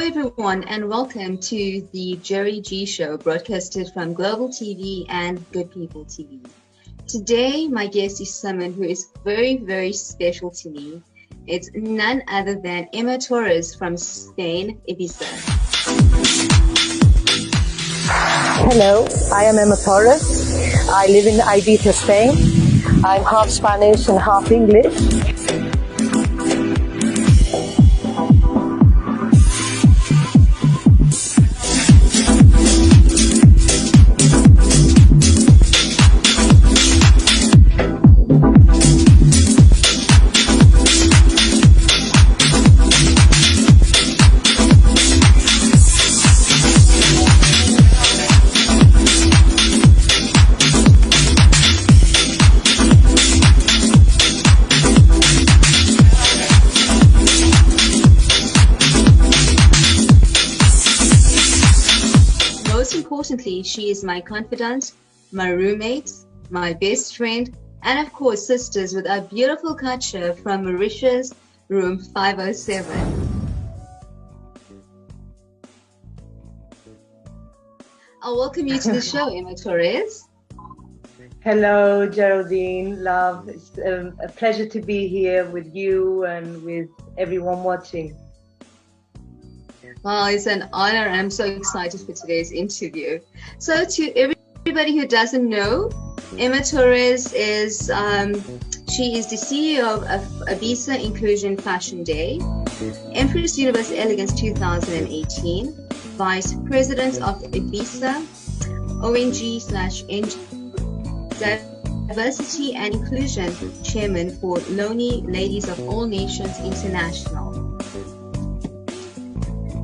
everyone, and welcome to the Geri G Show, broadcasted from Global TV and Good People TV. Today, my guest is someone who is very, very special to me. It's none other than Emma Torres from Spain, Ibiza. Hello, I am Emma Torres. I live in Ibiza, Spain. I'm half Spanish and half English. Importantly, she is my confidant, my roommate, my best friend, and of course sisters with our beautiful culture from Mauritius, room 507. I'll welcome you to the show, Emma Torres. Hello, Geraldine, love. It's a pleasure to be here with you and with everyone watching. Well, it's an honor. I'm so excited for today's interview. So to everybody who doesn't know, Emma Torres is, she is the CEO of Ibiza Inclusion Fashion Day, Empress Universe Elegance 2018, Vice President of Ibiza, ONG/NG, Diversity and Inclusion Chairman for Lonely Ladies of All Nations International.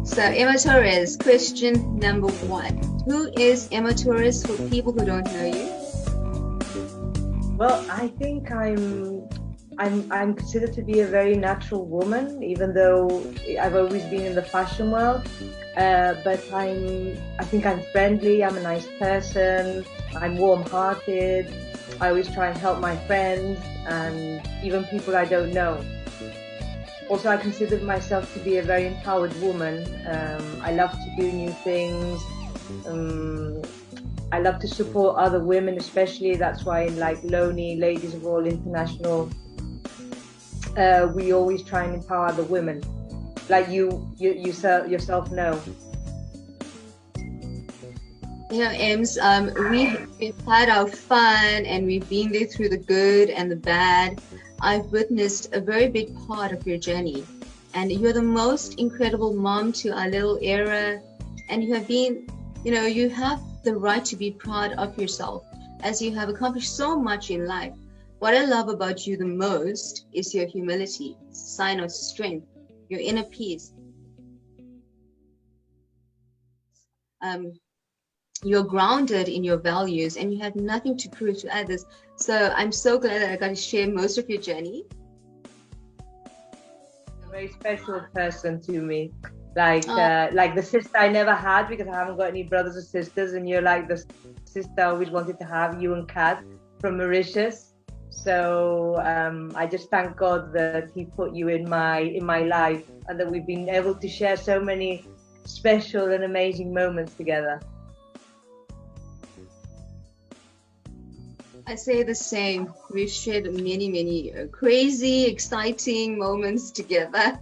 So Emma Torres, question number 1. Who is Emma Torres for people who don't know you? Well, I think I'm considered to be a very natural woman, even though I've always been in the fashion world. But I think I'm friendly, I'm a nice person, I'm warm-hearted, I always try and help my friends and even people I don't know. Also, I consider myself to be a very empowered woman. I love to do new things. I love to support other women, especially. That's why in like Lonely Ladies of All International, we always try and empower other women, like you yourself know. You know, Ems, we've had our fun and we've been there through the good and the bad. I've witnessed a very big part of your journey, and you're the most incredible mom to our little era, and you have been, you have the right to be proud of yourself as you have accomplished so much in life. What I love about you the most is your humility, sign of strength, your inner peace. You're grounded in your values and you have nothing to prove to others. So I'm so glad that I got to share most of your journey. A very special person to me. Like the sister I never had because I haven't got any brothers or sisters, and you're like the sister I always wanted to have, you and Kat from Mauritius. So I just thank God that He put you in my life and that we've been able to share so many special and amazing moments together. I say the same. We've shared many, many crazy, exciting moments together.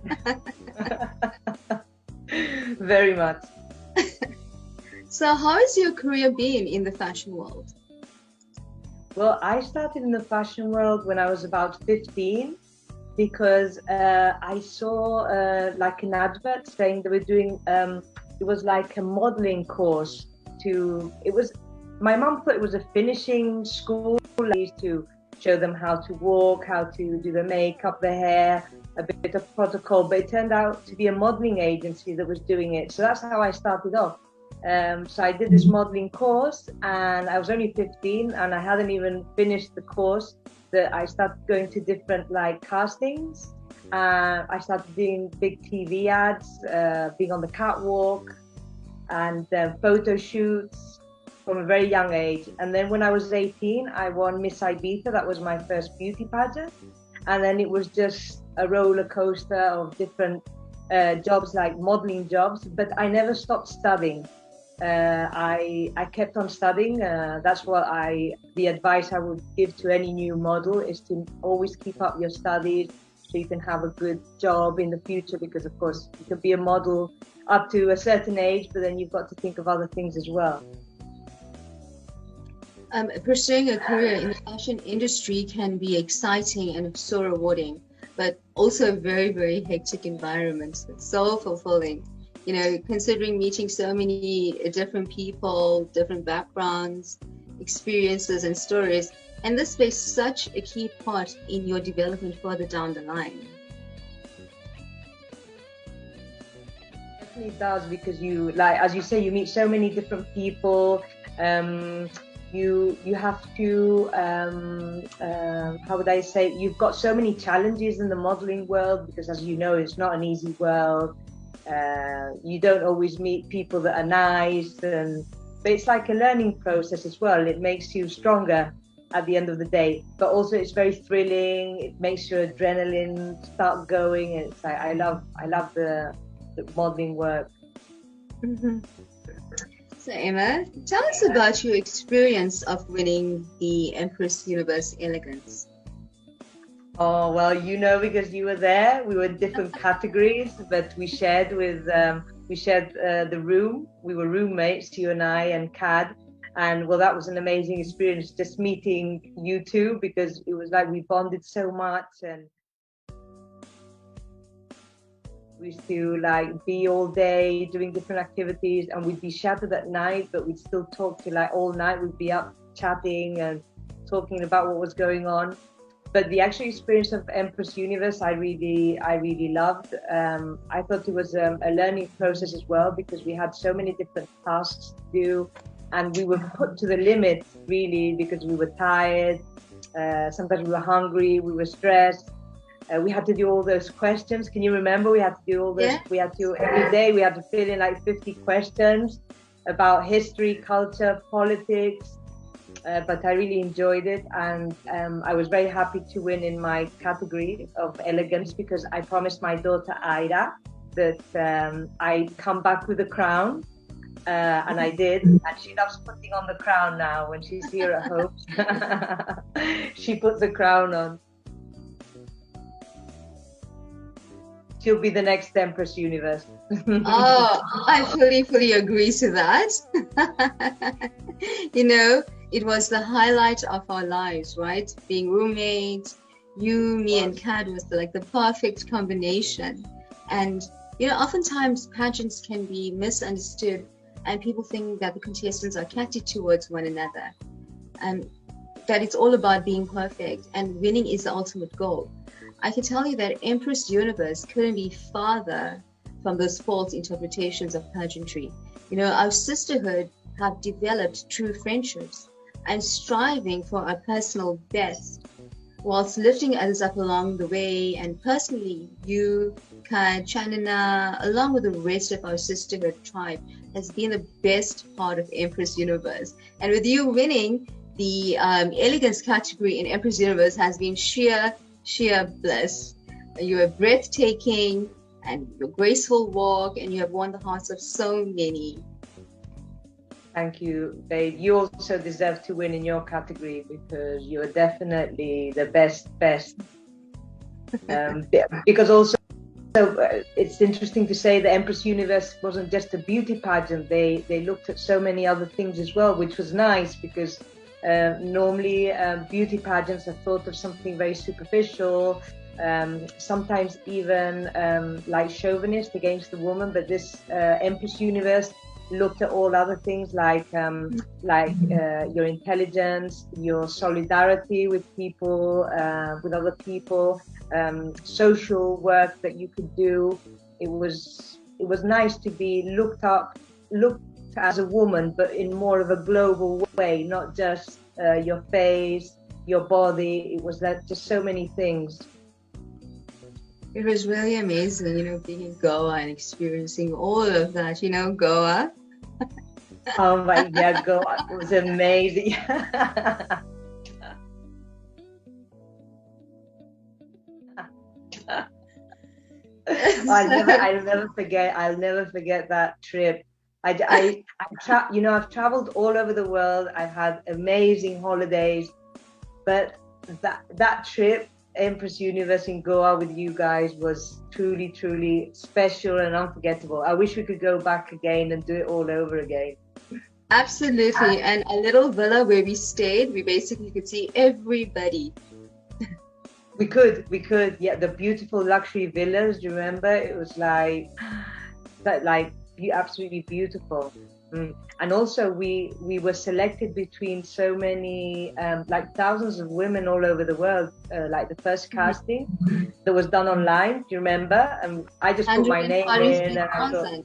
Very much. So how has your career been in the fashion world? Well, I started in the fashion world when I was about 15 because I saw like an advert saying they were doing, it was like a modeling course my mom thought it was a finishing school. I used to show them how to walk, how to do the makeup, the hair, a bit of protocol, but it turned out to be a modeling agency that was doing it. So that's how I started off. So I did this modeling course and I was only 15 and I hadn't even finished the course that I started going to different like castings. I started doing big TV ads, being on the catwalk and photo shoots from a very young age. And then when I was 18, I won Miss Ibiza. That was my first beauty pageant. And then it was just a roller coaster of different jobs like modeling jobs, but I never stopped studying. I kept on studying. That's what the advice I would give to any new model is to always keep up your studies so you can have a good job in the future, because of course you can be a model up to a certain age, but then you've got to think of other things as well. Pursuing a career in the fashion industry can be exciting and so rewarding, but also a very, very hectic environment. It's so fulfilling. You know, considering meeting so many different people, different backgrounds, experiences, and stories, and this plays such a key part in your development further down the line. Definitely does, because you, like as you say, you meet so many different people. You have to how would I say, you've got so many challenges in the modeling world, because as you know, it's not an easy world. You don't always meet people that are nice, but it's like a learning process as well. It makes you stronger at the end of the day, but also it's very thrilling. It makes your adrenaline start going, and it's like I love the modeling work. Mm-hmm. So Emma, tell us about your experience of winning the Empress Universe Elegance. Oh, well, you know, because you were there, we were in different categories, but we shared the room. We were roommates, you and I and Cad. And well, that was an amazing experience, just meeting you two, because it was like we bonded so much, and we used to like be all day doing different activities, and we'd be shattered at night, but we'd still talk to like all night. We'd be up chatting and talking about what was going on. But the actual experience of Empress Universe, I really loved. I thought it was a learning process as well, because we had so many different tasks to do, and we were put to the limit really, because we were tired. Sometimes we were hungry, we were stressed. We had to do all those questions. Can you remember? We had to do all those. Yeah. We had to every day. We had to fill in like 50 questions about history, culture, politics. But I really enjoyed it, and I was very happy to win in my category of elegance, because I promised my daughter Aida that I'd come back with a crown, and I did, and she loves putting on the crown now. When she's here at home, she puts the crown on. She'll be the next Empress Universe. Oh, I fully agree to that. You know, it was the highlight of our lives, right? Being roommates, you, me, and Cad was like the perfect combination. And, you know, oftentimes pageants can be misunderstood, and people think that the contestants are catty towards one another, and that it's all about being perfect, and winning is the ultimate goal. I can tell you that Empress Universe couldn't be farther from those false interpretations of pageantry. You know, our sisterhood have developed true friendships and striving for our personal best, whilst lifting others up along the way. And personally, you, Kad, Chanana, along with the rest of our sisterhood tribe, has been the best part of Empress Universe. And with you winning the elegance category in Empress Universe has been sheer bliss. You are breathtaking, and your graceful walk, and you have won the hearts of so many. Thank you, babe. You also deserve to win in your category, because you're definitely the best. Because also, it's interesting to say the Empress Universe wasn't just a beauty pageant. They looked at so many other things as well, which was nice, because normally beauty pageants are thought of something very superficial, sometimes even like chauvinist against the woman. But this Empress Universe looked at all other things, like your intelligence, your solidarity with people, with other people, social work that you could do. It was nice to be looked as a woman, but in more of a global way, not just your face, your body. It was like just so many things. It was really amazing, you know, being in Goa and experiencing all of that, you know, Goa. Oh my God, Goa was amazing. I'll never forget that trip. I've traveled all over the world. I've had amazing holidays, but that trip, Empress Universe in Goa with you guys, was truly, truly special and unforgettable. I wish we could go back again and do it all over again. Absolutely. And a little villa where we stayed, we basically could see everybody. We could. Yeah, the beautiful luxury villas. Do you remember? It was like absolutely beautiful. And also we were selected between so many like thousands of women all over the world, like the first casting that was done online. Do you remember? And I just put my name in, and I thought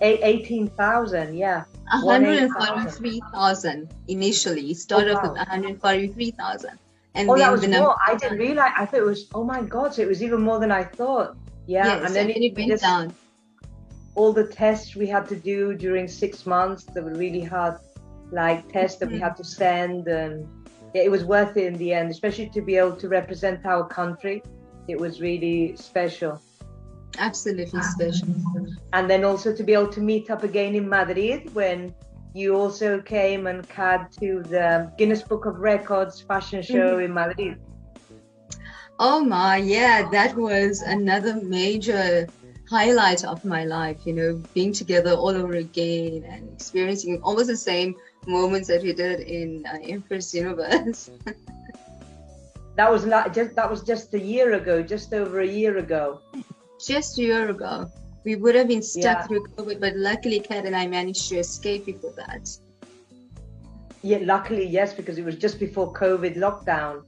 18,000. Yeah, 143,000 initially. Started off with 143,000. And that was more. I didn't realize. I thought it was, oh my God, so it was even more than I thought. Yeah, yes, and then it went down. All the tests we had to do during 6 months, that were really hard, like tests that we had to send, and yeah, it was worth it in the end, especially to be able to represent our country. It was really special. Absolutely special. And then also to be able to meet up again in Madrid when you also came and came to the Guinness Book of Records fashion show in Madrid. Oh my, yeah, that was another major highlight of my life, being together all over again and experiencing almost the same moments that we did in Empress Universe. That was just a year ago, just over a year ago. Just a year ago. We would have been stuck through COVID, but luckily Kat and I managed to escape before that. Yeah, luckily, yes, because it was just before COVID lockdown.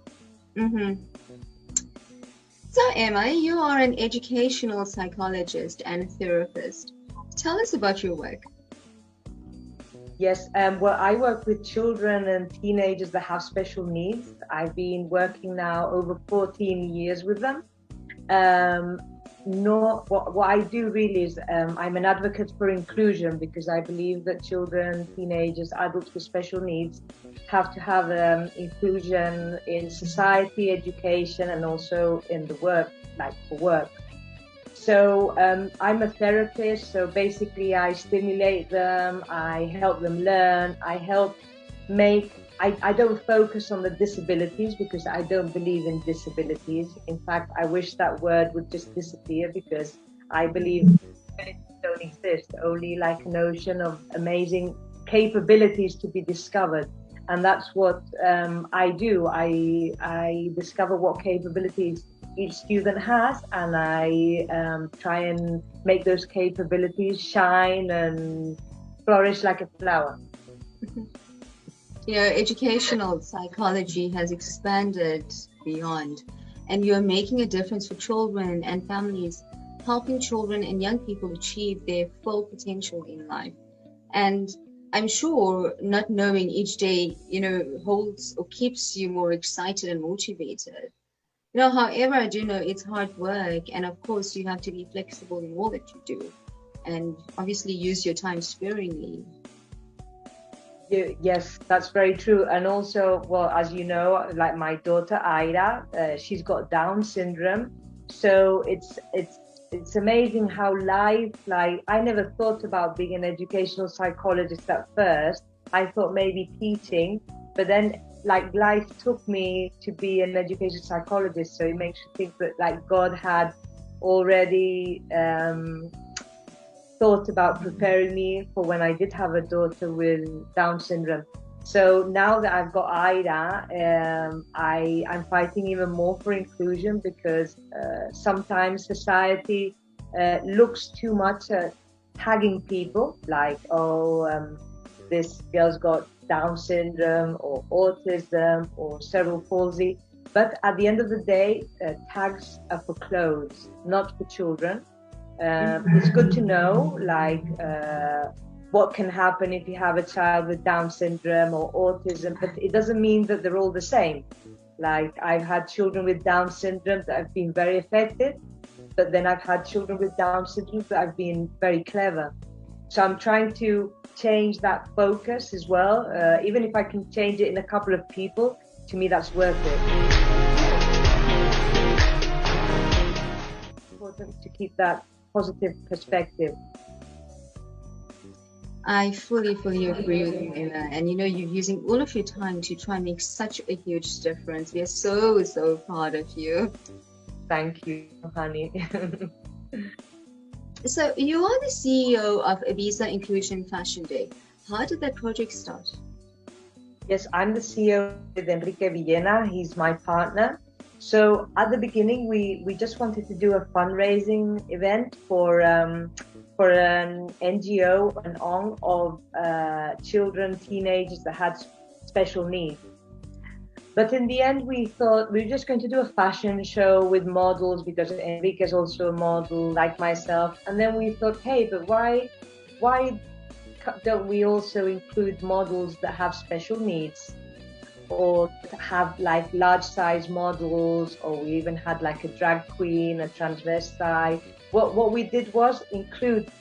So Emma, you are an educational psychologist and a therapist. Tell us about your work. Yes, well, I work with children and teenagers that have special needs. I've been working now over 14 years with them. What I do really is I'm an advocate for inclusion, because I believe that children, teenagers, adults with special needs have to have inclusion in society, education, and also in the work, like for work. So I'm a therapist, so basically I stimulate them, I help them learn, I don't focus on the disabilities, because I don't believe in disabilities. In fact, I wish that word would just disappear, because I believe disabilities don't exist, only like a notion of amazing capabilities to be discovered. And that's what I do. I discover what capabilities each student has, and I try and make those capabilities shine and flourish like a flower. Educational psychology has expanded beyond, and you're making a difference for children and families, helping children and young people achieve their full potential in life. And I'm sure not knowing each day, holds or keeps you more excited and motivated. However, I do know it's hard work, and of course you have to be flexible in all that you do, and obviously use your time sparingly. Yes, that's very true. And also, well, as you know, like my daughter Aida, she's got Down syndrome. So it's amazing how life, like, I never thought about being an educational psychologist at first. I thought maybe teaching, but then like life took me to be an educational psychologist. So it makes you think that like God had already thought about preparing me for when I did have a daughter with Down syndrome. So now that I've got Ida, I'm fighting even more for inclusion, because sometimes society looks too much at tagging people, like, this girl's got Down syndrome or autism or cerebral palsy. But at the end of the day, tags are for clothes, not for children. It's good to know, like, what can happen if you have a child with Down syndrome or autism, but it doesn't mean that they're all the same. Like, I've had children with Down syndrome that have been very affected, but then I've had children with Down syndrome that have been very clever. So I'm trying to change that focus as well. Even if I can change it in a couple of people, to me that's worth it. important to keep that positive perspective. I fully agree with you, Ella. And you know, you're using all of your time to try and make such a huge difference. We are so proud of you. Thank you, honey. So you are the CEO of Ibiza Inclusion Fashion Day. How did that project start? Yes, I'm the CEO with Enrique Villena. He's my partner. So at the beginning, we just wanted to do a fundraising event for an NGO, an ONG of children, teenagers that had special needs. But in the end, we thought we were just going to do a fashion show with models because Enrique is also a model like myself. And then we thought, hey, but why don't we also include models that have special needs, or have like large size models, or we even had like a drag queen, a transvestite. What we did was include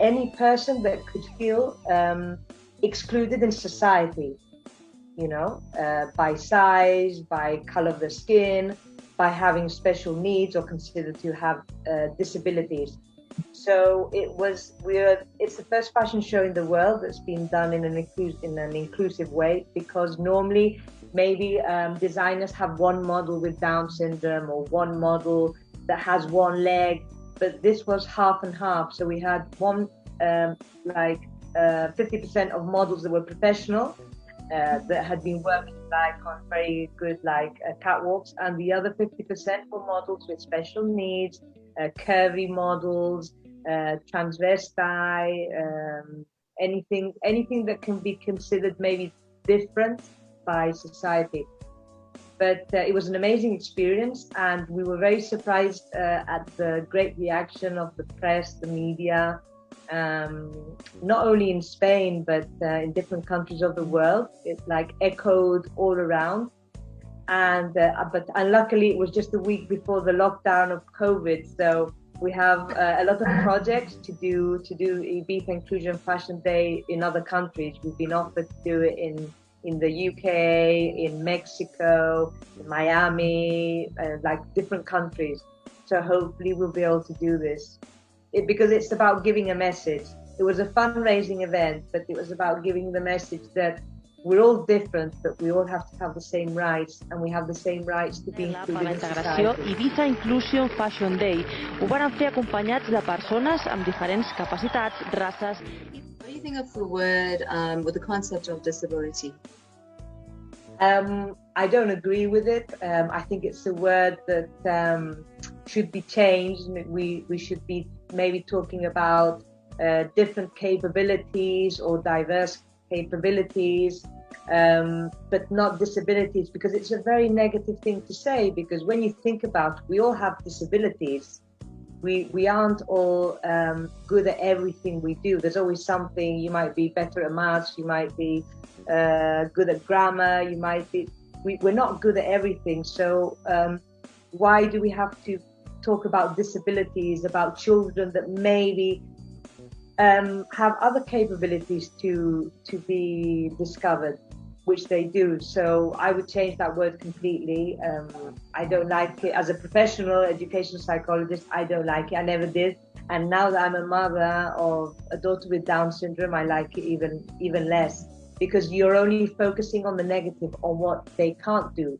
any person that could feel excluded in society, you know, by size, by color of the skin, by having special needs or considered to have disabilities. So it's the first fashion show in the world that's been done in an inclusive way, because normally maybe designers have one model with Down syndrome or one model that has one leg, but this was half and half. So we had 50% of models that were professional, that had been working like on very good catwalks, and the other 50% were models with special needs, curvy models, transvestite, anything that can be considered maybe different by society. But it was an amazing experience, and we were very surprised at the great reaction of the press, the media, not only in Spain but in different countries of the world. It echoed all around, and but unluckily it was just a week before the lockdown of COVID, so we have a lot of projects to do Ibiza Inclusion Fashion Day in other countries. We've been offered to do it in the UK, in Mexico, in Miami, different countries. So hopefully we'll be able to do this. Because it's about giving a message. It was a fundraising event, but it was about giving the message that we're all different, but we all have to have the same rights, and we have the same rights to be included in society. Ibiza Inclusion Fashion Day ho van fer acompanyats de persones amb diferents capacitats, races. What do you think of the word or the concept of disability? I don't agree with it. I think it's a word that should be changed. We should be maybe talking about different capabilities or diverse capabilities, but not disabilities, because it's a very negative thing to say, because when you think about it, we all have disabilities. We aren't all good at everything we do. There's always something. You might be better at maths, you might be good at grammar, you might be... We're not good at everything, so why do we have to talk about disabilities, about children that maybe have other capabilities to be discovered, which they do? So I would change that word completely. I don't like it. As a professional educational psychologist, I don't like it. I never did. And now that I'm a mother of a daughter with Down syndrome, I like it even less, because you're only focusing on the negative, on what they can't do,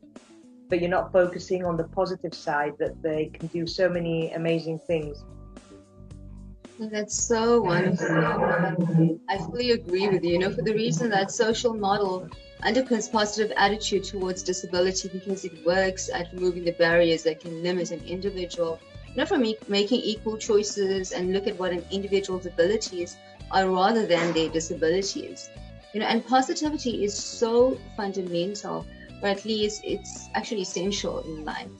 but you're not focusing on the positive side, that they can do so many amazing things. That's so wonderful. I fully agree with you. You know, for the reason that social model underpins positive attitude towards disability, because it works at removing the barriers that can limit an individual, you know, from making equal choices and look at what an individual's abilities are rather than their disabilities. You know, and positivity is so fundamental, or at least it's actually essential in life.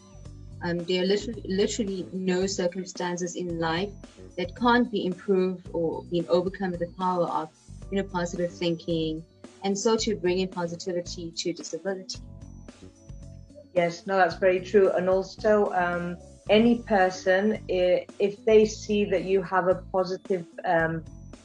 There are literally no circumstances in life that can't be improved or been overcome with the power of, you know, positive thinking, and so to bring in positivity to disability. Yes, no, that's very true. And also, any person, if they see that you have a positive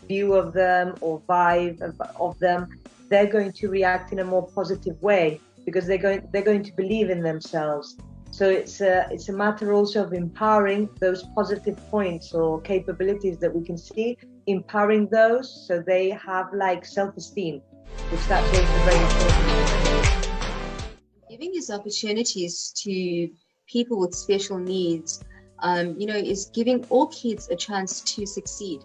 view of them or vibe of them, they're going to react in a more positive way, because they're going to believe in themselves. So it's a matter also of empowering those positive points or capabilities that we can see, empowering those so they have like self-esteem, which that's also very important. Giving these opportunities to people with special needs, is giving all kids a chance to succeed,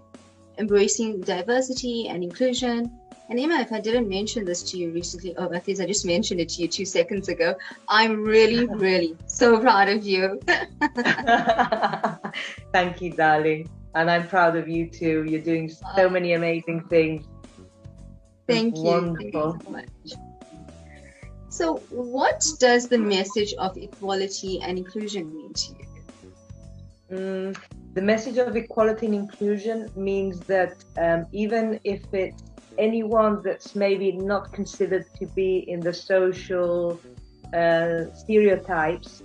embracing diversity and inclusion. And Emma, if I didn't mention this to you recently, at least I just mentioned it to you 2 seconds ago, I'm really, really so proud of you. Thank you, darling. And I'm proud of you too. You're doing so many amazing things. Thank you. Wonderful. Thank you so much. So what does the message of equality and inclusion mean to you? The message of equality and inclusion means that even if it's anyone that's maybe not considered to be in the social stereotypes,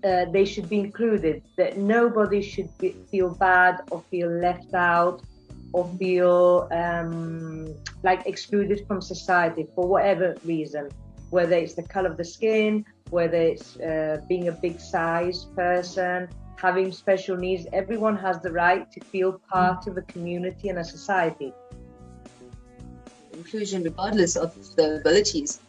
they should be included, that nobody should feel bad or feel left out or feel like excluded from society for whatever reason, whether it's the color of the skin, whether it's being a big size person, having special needs. Everyone has the right to feel part of a community and a society. Inclusion regardless of the abilities,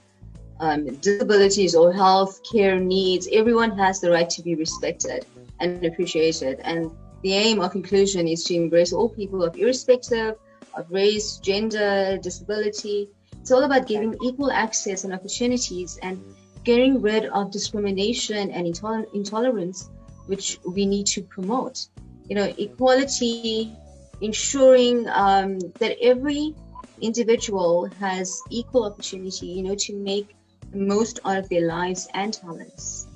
disabilities or health care needs, everyone has the right to be respected and appreciated. And the aim of inclusion is to embrace all people irrespective of race, gender, disability. It's all about giving equal access and opportunities and getting rid of discrimination and intolerance, which we need to promote. Equality, ensuring that every individual has equal opportunity, to make the most out of their lives and talents.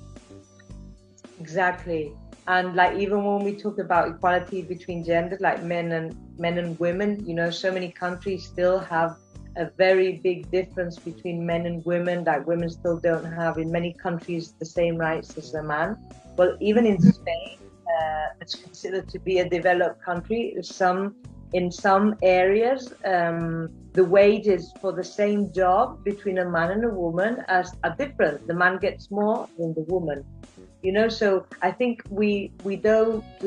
Exactly. And like even when we talk about equality between genders, like men and women, so many countries still have a very big difference between men and women. Like women still don't have in many countries the same rights as a man. Well, even in Spain, it's considered to be a developed country. In some areas, the wages for the same job between a man and a woman are different. The man gets more than the woman. So I think we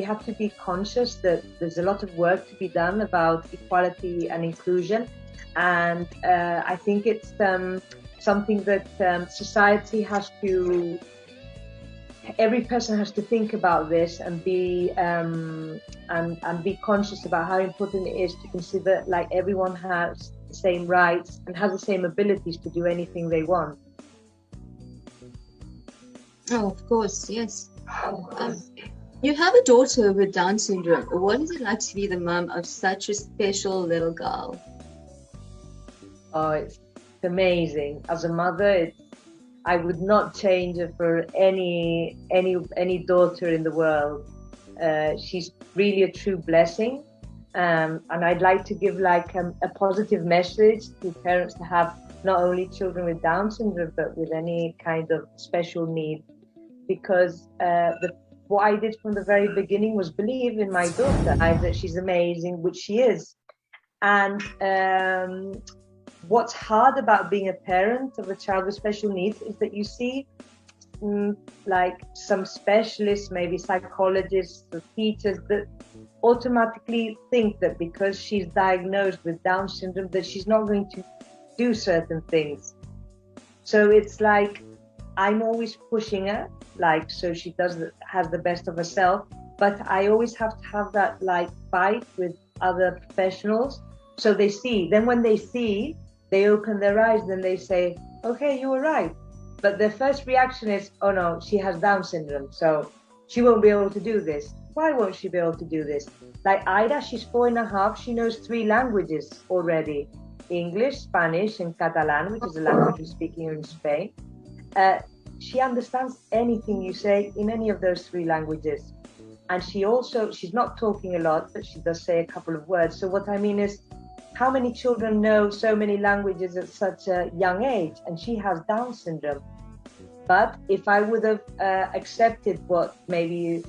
have to be conscious that there's a lot of work to be done about equality and inclusion. And I think it's something that society has to, every person has to think about this and be conscious about how important it is to consider like everyone has the same rights and has the same abilities to do anything they want. Oh, of course, yes. You have a daughter with Down syndrome. What is it like to be the mom of such a special little girl? Oh, it's amazing. As a mother, I would not change her for any daughter in the world. She's really a true blessing, and I'd like to give like a positive message to parents to have not only children with Down syndrome but with any kind of special need, because what I did from the very beginning was believe in my daughter, that she's amazing, which she is. And what's hard about being a parent of a child with special needs is that you see like some specialists, maybe psychologists or teachers, that automatically think that because she's diagnosed with Down syndrome that she's not going to do certain things. So it's like I'm always pushing her, like, so she has the best of herself, but I always have to have that like fight with other professionals. So they see, then when they see, they open their eyes, then they say, okay, you were right. But their first reaction is, oh no, she has Down syndrome, so she won't be able to do this. Why won't she be able to do this? Like Ida, she's 4.5, she knows 3 languages already. English, Spanish, and Catalan, which is a language we speak here in Spain. She understands anything you say in any of those 3 languages. And she's not talking a lot, but she does say a couple of words. So what I mean is, how many children know so many languages at such a young age? And she has Down syndrome. But if I would have accepted what maybe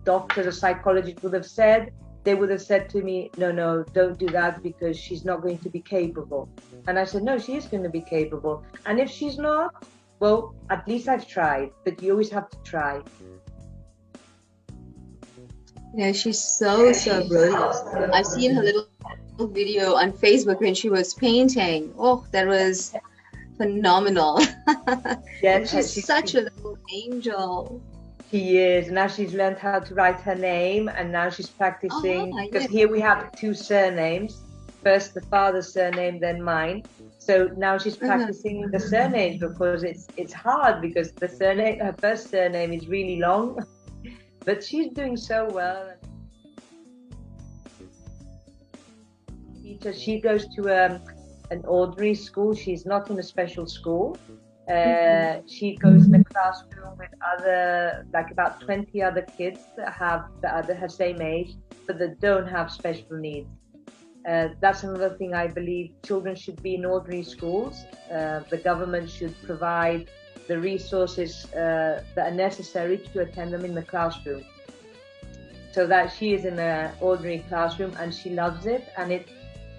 doctors or psychologists would have said, they would have said to me, no, don't do that because she's not going to be capable. And I said, no, she is going to be capable. And if she's not, Well, at least I've tried, but you always have to try. Yeah, she's so brilliant. I've seen her little video on Facebook when she was painting. Oh, that was phenomenal. Yes, She's such a little angel. She is. Now she's learned how to write her name, and now she's practicing, because yes. here we have 2 surnames. First the father's surname, then mine. So now she's practicing the surname, because it's hard, because the surname, her first surname, is really long. But she's doing so well. She goes to an ordinary school. She's not in a special school. She goes in a classroom with like about 20 other kids that have her same age, but that don't have special needs. That's another thing I believe. Children should be in ordinary schools. The government should provide the resources that are necessary to attend them in the classroom. So that she is in an ordinary classroom and she loves it, and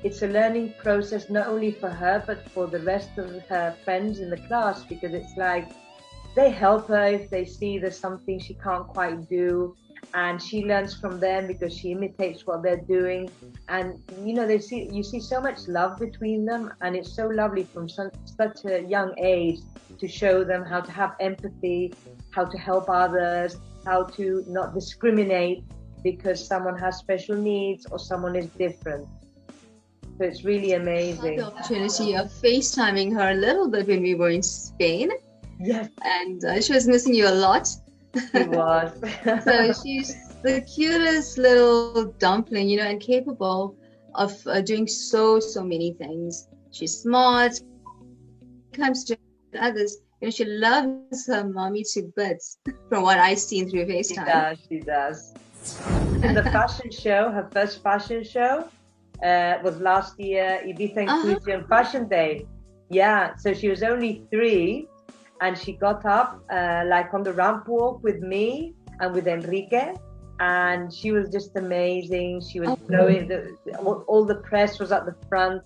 it's a learning process, not only for her but for the rest of her friends in the class, because it's like they help her if they see there's something she can't quite do, and she learns from them because she imitates what they're doing. And you see so much love between them, and it's so lovely from such a young age to show them how to have empathy, how to help others, how to not discriminate because someone has special needs or someone is different. So it's really amazing. I had the opportunity of FaceTiming her a little bit when we were in Spain. Yes. And she was missing you a lot. She was. So she's the cutest little dumpling, and capable of doing so many things. She's smart. Comes to others, she loves her mommy to bits, from what I've seen through FaceTime. She does. In the fashion show, her first fashion show, was last year, Ibiza Inclusion Fashion Day. Yeah, so she was only 3, and she got up like on the ramp walk with me and with Enrique, and she was just amazing. She was blowing, all the press was at the front,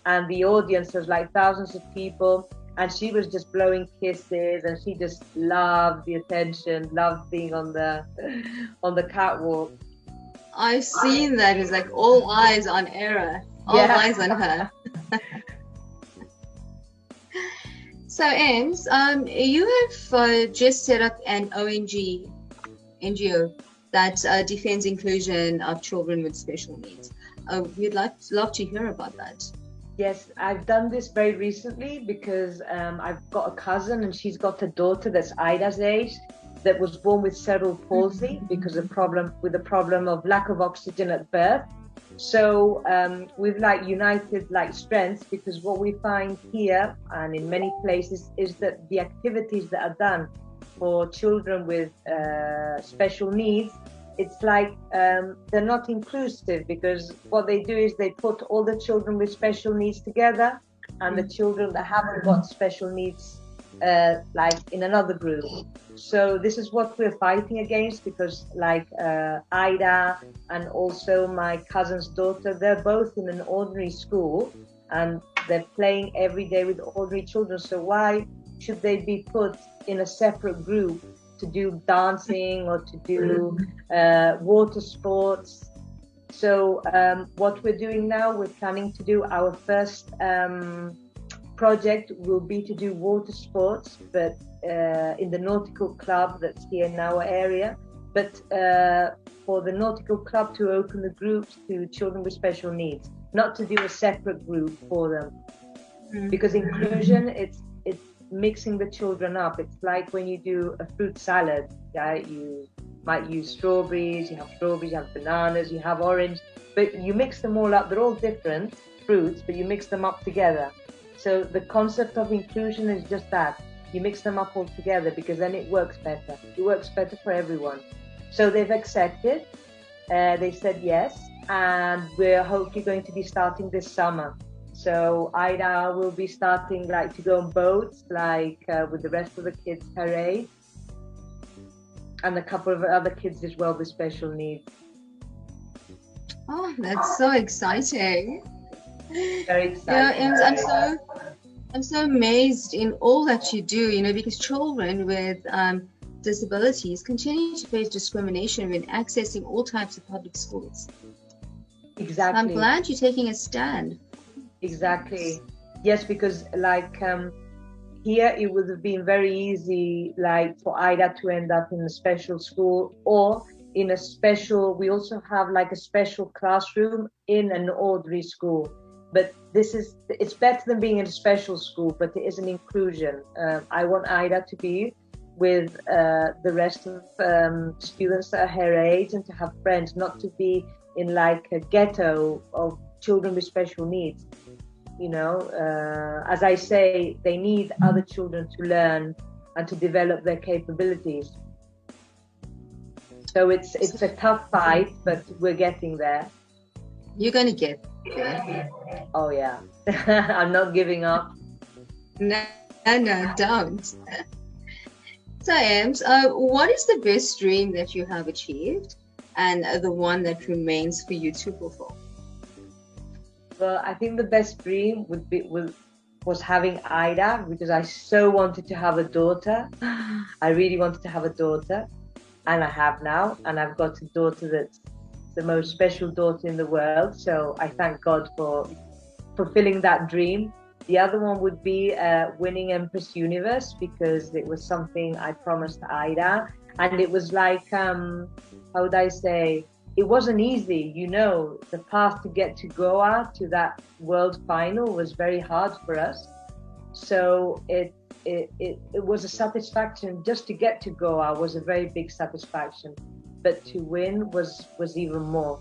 and the audience was like thousands of people, and she was just blowing kisses, and she just loved the attention, loved being on the catwalk. I've seen that. It's like all eyes on Era, all eyes on her. So, Ems, you have just set up an NGO that defends inclusion of children with special needs. We'd love to hear about that. Yes, I've done this very recently because I've got a cousin, and she's got a daughter that's Ida's age, that was born with cerebral palsy because of the problem of lack of oxygen at birth. So we've united strengths, because what we find here and in many places is that the activities that are done for children with special needs, it's they're not inclusive, because what they do is they put all the children with special needs together and the children that haven't got special needs in another group. So this is what we're fighting against, because Ida and also my cousin's daughter, they're both in an ordinary school and they're playing every day with ordinary children. So why should they be put in a separate group to do dancing or to do water sports? So what we're doing now, we're planning to do our first project will be to do water sports, but in the nautical club that's here in our area, but for the nautical club to open the groups to children with special needs, not to do a separate group for them. Because inclusion, it's mixing the children up. It's like when you do a fruit salad, you might use strawberries, you have bananas, you have orange, but you mix them all up. They're all different fruits, but you mix them up together. So the concept of inclusion is just that. You mix them up all together, because then it works better. It works better for everyone. So they've accepted. They said yes. And we're hopefully going to be starting this summer. So Ida will be starting to go on boats, with the rest of the kids her age. And a couple of other kids as well with special needs. Oh, that's so exciting. Very exciting. Yeah, and I'm so amazed in all that you do, because children with disabilities continue to face discrimination when accessing all types of public schools. Exactly. So I'm glad you're taking a stand. Exactly. Yes, because here it would have been very easy, like for Ida to end up in a special school or in a special. We also have like a special classroom in an ordinary school. But it's better than being in a special school, but it is an inclusion. I want Ida to be with the rest of students that are her age and to have friends, not to be in like a ghetto of children with special needs. As I say, they need other children to learn and to develop their capabilities. So it's a tough fight, but we're getting there. You're going to get there. Oh yeah. I'm not giving up. No, don't. So Ems, what is the best dream that you have achieved and the one that remains for you to fulfill? Well, I think the best dream was having Ida, because I so wanted to have a daughter. I really wanted to have a daughter, and I have now, and I've got a daughter that's the most special daughter in the world. So I thank God for fulfilling that dream. The other one would be winning Empress Universe, because it was something I promised Ida, and it was like, how would I say? It wasn't easy, the path to get to Goa, to that world final, was very hard for us. So it was a satisfaction. Just to get to Goa was a very big satisfaction, but to win was even more.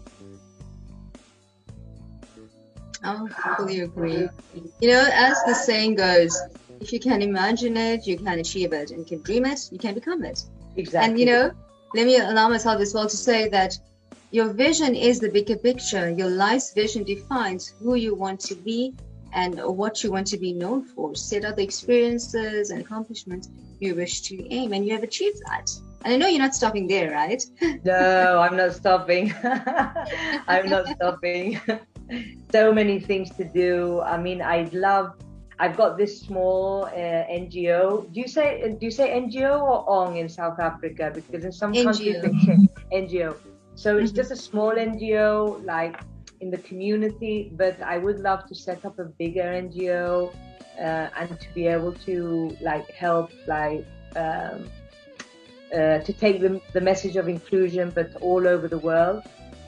I fully agree. As the saying goes, if you can imagine it, you can achieve it, and you can dream it, you can become it. Exactly. And let me allow myself as well to say that your vision is the bigger picture. Your life's vision defines who you want to be and what you want to be known for. Set out the experiences and accomplishments you wish to aim, and you have achieved that. And I know you're not stopping there, right? No, I'm not stopping. I'm not stopping. So many things to do. I mean, I've got this small NGO. Do you say NGO or ONG in South Africa? Because in some countries they say NGO. So it's just a small NGO, like in the community, but I would love to set up a bigger NGO and to be able to like help, like to take the message of inclusion, but all over the world.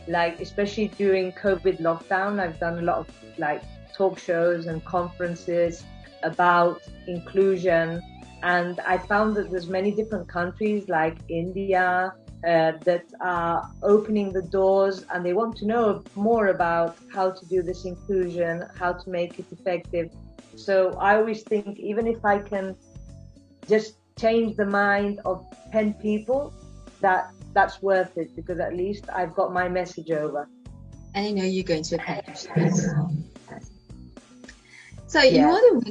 Like especially during COVID lockdown, I've done a lot of like talk shows and conferences about inclusion, and I found that there's many different countries like India that are opening the doors, and they want to know more about how to do this inclusion, how to make it effective. So I always think, even if I can just change the mind of 10 people, that's worth it, because at least I've got my message over. And I know you're going to accomplish this. So you're the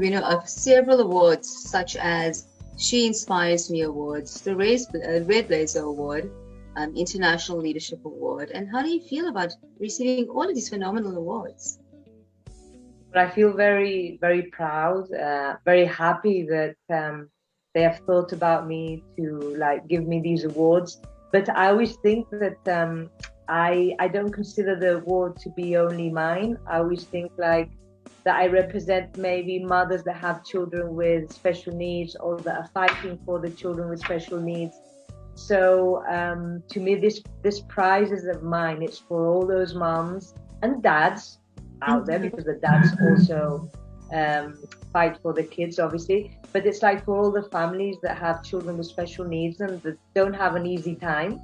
winner of several awards, such as She Inspires Me Awards, the Red Blazer Award, International Leadership Award. And how do you feel about receiving all of these phenomenal awards? I feel very, very proud, very happy that they have thought about me to like give me these awards. But I always think that I don't consider the award to be only mine. I always think like that I represent maybe mothers that have children with special needs, or that are fighting for the children with special needs. So to me, this prize is of mine. It's for all those moms and dads out there, because the dads also fight for the kids, obviously. But it's like for all the families that have children with special needs and that don't have an easy time.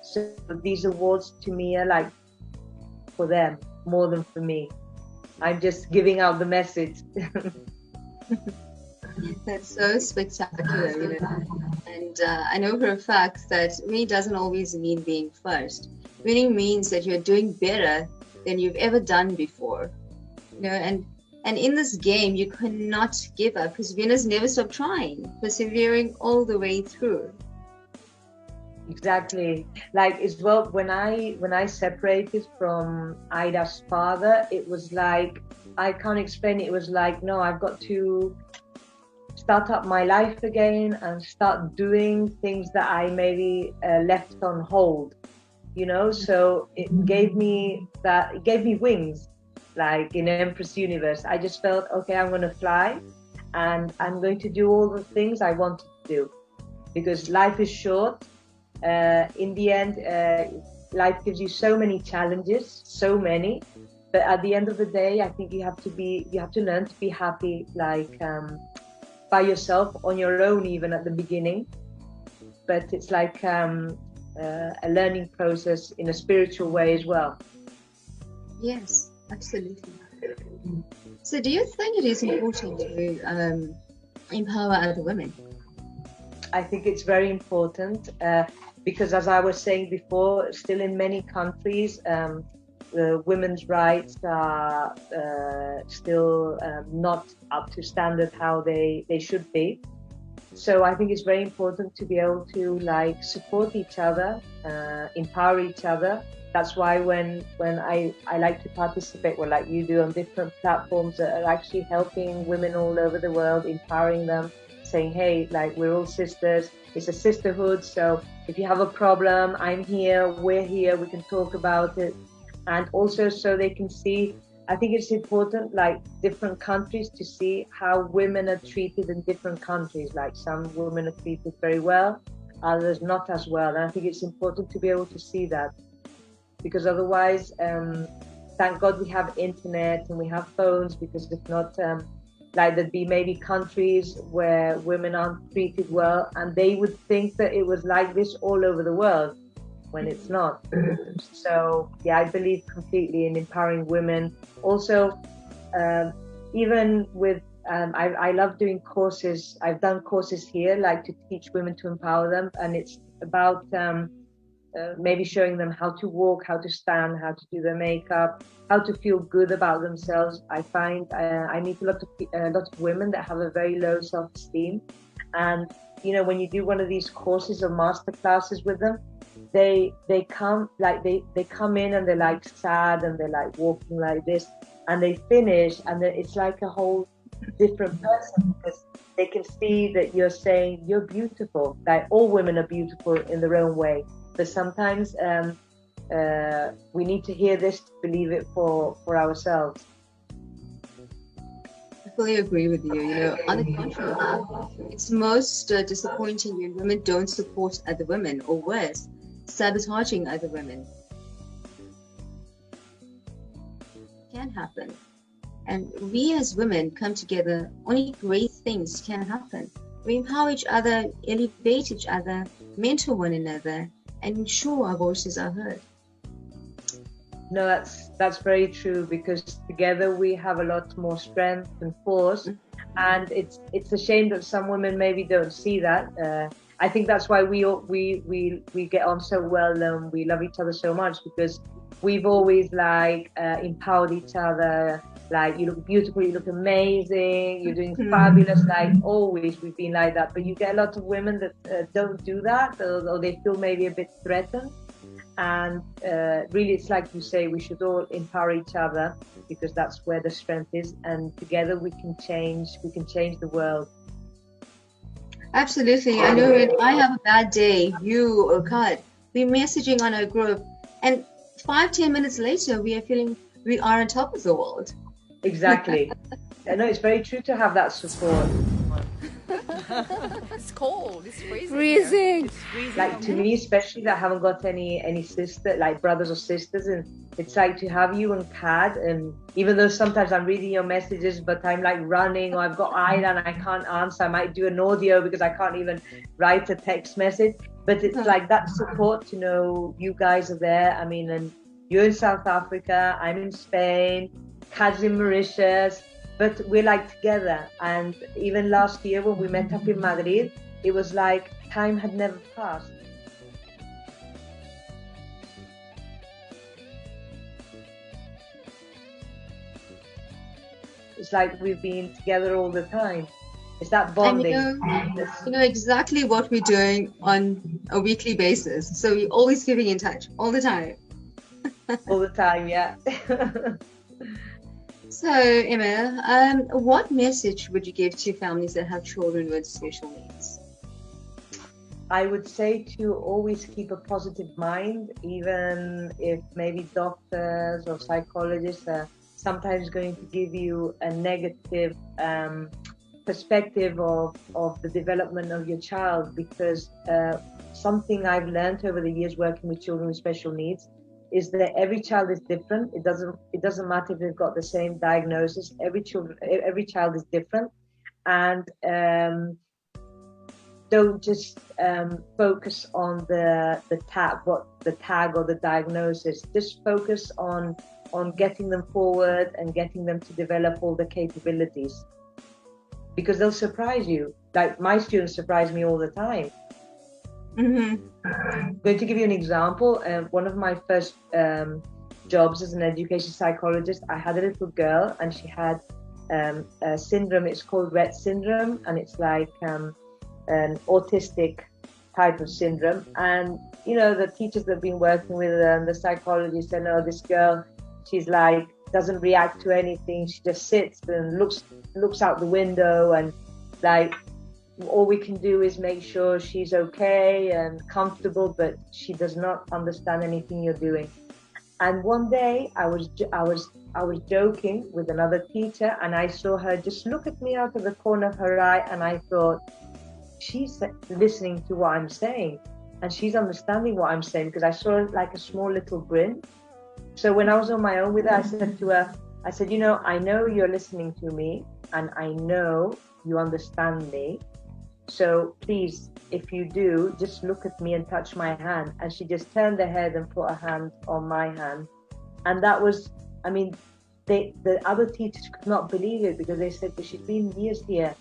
So these awards to me are like for them more than for me. I'm just giving out the message. That's so spectacular, And I know for a fact that winning doesn't always mean being first. Winning means that you're doing better than you've ever done before. And in this game, you cannot give up, because winners never stop trying, persevering all the way through. Exactly. Like as well, when I separated from Ida's father, it was like, I can't explain it. It was like, no, I've got to start up my life again and start doing things that I maybe left on hold, you know. So it gave me wings, like in Empress universe. I just felt, okay, I'm going to fly, and I'm going to do all the things I wanted to do, because life is short. In the end, life gives you so many challenges, so many. But at the end of the day, I think you have to learn to be happy, like by yourself, on your own, even at the beginning. But it's like a learning process in a spiritual way as well. Yes, absolutely. So do you think it is important to empower other women? I think it's very important because, as I was saying before, still in many countries, the women's rights are still not up to standard how they should be. So I think it's very important to be able to like support each other, empower each other. That's why when I like to participate, well, like you do, on different platforms that are actually helping women all over the world, empowering them, saying, hey, like, we're all sisters. It's a sisterhood. So if you have a problem, I'm here, we're here, we can talk about it. And also so they can see, I think it's important, like different countries, to see how women are treated in different countries. Like some women are treated very well, others not as well. And I think it's important to be able to see that, because otherwise, thank God we have internet and we have phones, because if not, like there'd be maybe countries where women aren't treated well, and they would think that it was like this all over the world, when it's not. So yeah, I believe completely in empowering women. Also, even with, I love doing courses. I've done courses here, like to teach women to empower them, and it's about maybe showing them how to walk, how to stand, how to do their makeup, how to feel good about themselves. I find I meet a lot of women that have a very low self-esteem, and you know, when you do one of these courses or master classes with them, they come like they come in and they're like sad and they're like walking like this, and they finish and it's like a whole different person, because they can see that you're saying you're beautiful. Like all women are beautiful in their own way, but sometimes we need to hear this to believe it for ourselves. I fully agree with you. You know, on the contrary, it's most disappointing when women don't support other women, or worse, sabotaging other women. It can happen. And we as women come together, only great things can happen. We empower each other, elevate each other, mentor one another, and ensure our voices are heard. No, that's very true, because together we have a lot more strength and force, and it's a shame that some women maybe don't see that. I think that's why we get on so well and we love each other so much, because we've always like empowered each other. Like, you look beautiful, you look amazing, you're doing fabulous. Like always, we've been like that. But you get a lot of women that don't do that, or they feel maybe a bit threatened. And really, it's like you say, we should all empower each other, because that's where the strength is, and together we can change the world. Absolutely. I know when I have a bad day, you or Kat, we're messaging on our group, and 5-10 minutes later, we are on top of the world. Exactly. I know, it's very true to have that support. It's cold. It's freezing. Freezing. It's freezing. Like to me, especially, that I haven't got any sister, like brothers or sisters, and it's like to have you and Kat. And even though sometimes I'm reading your messages, but I'm like running, or I've got Ida and I can't answer, I might do an audio because I can't even write a text message. But it's like that support to know you guys are there. I mean, and you're in South Africa, I'm in Spain, Kat's in Mauritius, but we're like together. And even last year when we met up in Madrid, it was like time had never passed. It's like we've been together all the time. It's that And bonding. you know exactly what we're doing on a weekly basis. So we're always keeping in touch all the time. All the time, yeah. So, Emma, what message would you give to families that have children with special needs? I would say to always keep a positive mind, even if maybe doctors or psychologists are sometimes going to give you a negative perspective of the development of your child, because something I've learned over the years working with children with special needs is that every child is different. It doesn't matter if they've got the same diagnosis. Every child is different, and don't just focus on the tag or the diagnosis. Just focus on getting them forward and getting them to develop all the capabilities, because they'll surprise you. Like my students surprise me all the time. Mm-hmm. I'm going to give you an example. One of my first jobs as an education psychologist, I had a little girl and she had a syndrome. It's called Rett syndrome, and it's like an autistic type of syndrome. And you know, the teachers that have been working with her and the psychologists said, "No, this girl, she's like doesn't react to anything. She just sits and looks out the window, and like all we can do is make sure she's okay and comfortable, but she does not understand anything you're doing." And one day I was joking with another teacher, and I saw her just look at me out of the corner of her eye, and I thought, she's listening to what I'm saying and she's understanding what I'm saying, because I saw like a small little grin. So when I was on my own with her, I said to her, I said, you know, I know you're listening to me and I know you understand me. So please, if you do, just look at me and touch my hand. And she just turned her head and put her hand on my hand. And that was, I mean, the other teachers could not believe it, because they said, but she's been years here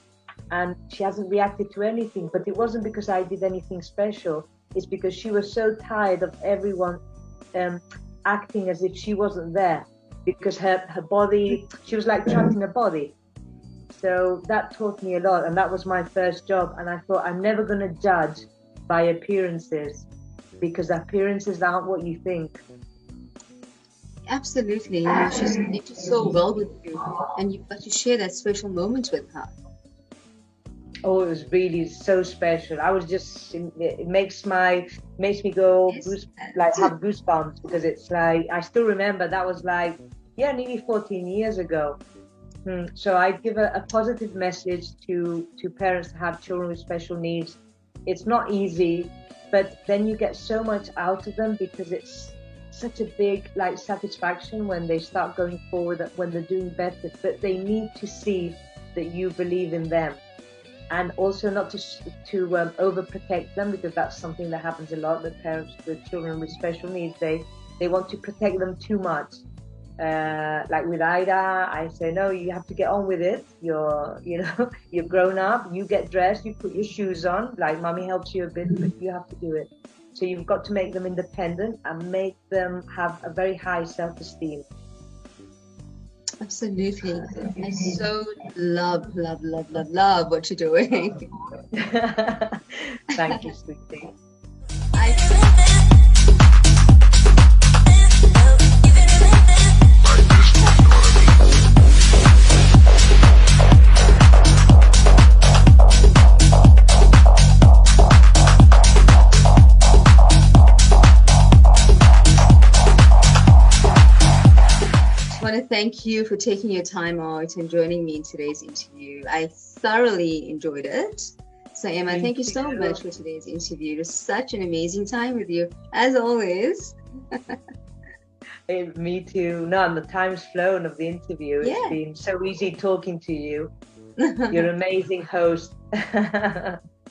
and she hasn't reacted to anything. But it wasn't because I did anything special. It's because she was so tired of everyone acting as if she wasn't there, because her body, she was like trapped in a body. So that taught me a lot, and that was my first job. And I thought, I'm never going to judge by appearances, because appearances aren't what you think. Absolutely. You know, she's connected so well with you, and you've got to share that special moment with her. Oh, it was really so special. I was just, it makes me go like have goosebumps, because it's like, I still remember that was like, nearly 14 years ago. So I give a positive message to parents to have children with special needs. It's not easy, but then you get so much out of them, because it's such a big like satisfaction when they start going forward, when they're doing better. But they need to see that you believe in them, and also not to overprotect them, because that's something that happens a lot. The parents, the children with special needs, they want to protect them too much. Like with Ida, I say, no, you have to get on with it. You're grown up, you get dressed, you put your shoes on, like mommy helps you a bit, but you have to do it. So you've got to make them independent and make them have a very high self-esteem. Absolutely. I so love what you're doing. Thank you, sweetie. I want to thank you for taking your time out and joining me in today's interview. I thoroughly enjoyed it. So Emma, thank you so much for today's interview. It was such an amazing time with you, as always. Me too. No, and the time's flown of the interview. It's been so easy talking to you. You're an amazing host.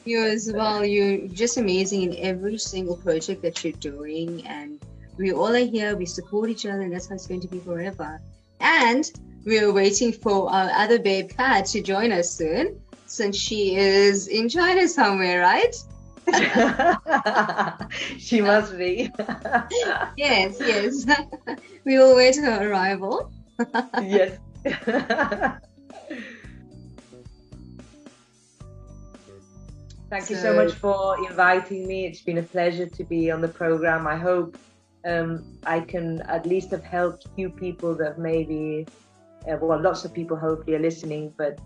You as well. You're just amazing in every single project that you're doing, and we all are here, we support each other, and that's how it's going to be forever. And we're waiting for our other babe Kat to join us soon, since she is in China somewhere, right? She must be. Yes. We will wait her arrival. Yes. Thank you so much for inviting me. It's been a pleasure to be on the program. I hope I can at least have helped few people that maybe, well, lots of people hopefully are listening, but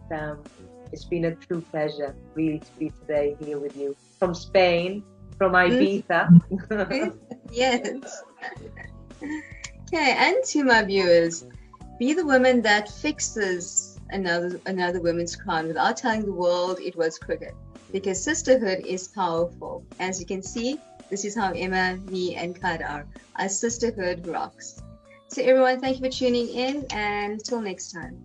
it's been a true pleasure really to be today here with you from Spain, from Ibiza. Yes. Okay, and to my viewers, be the woman that fixes another woman's crown without telling the world it was crooked, because sisterhood is powerful. As you can see, this is how Emma, me, and Kad are. Our sisterhood rocks. So everyone, thank you for tuning in, and until next time.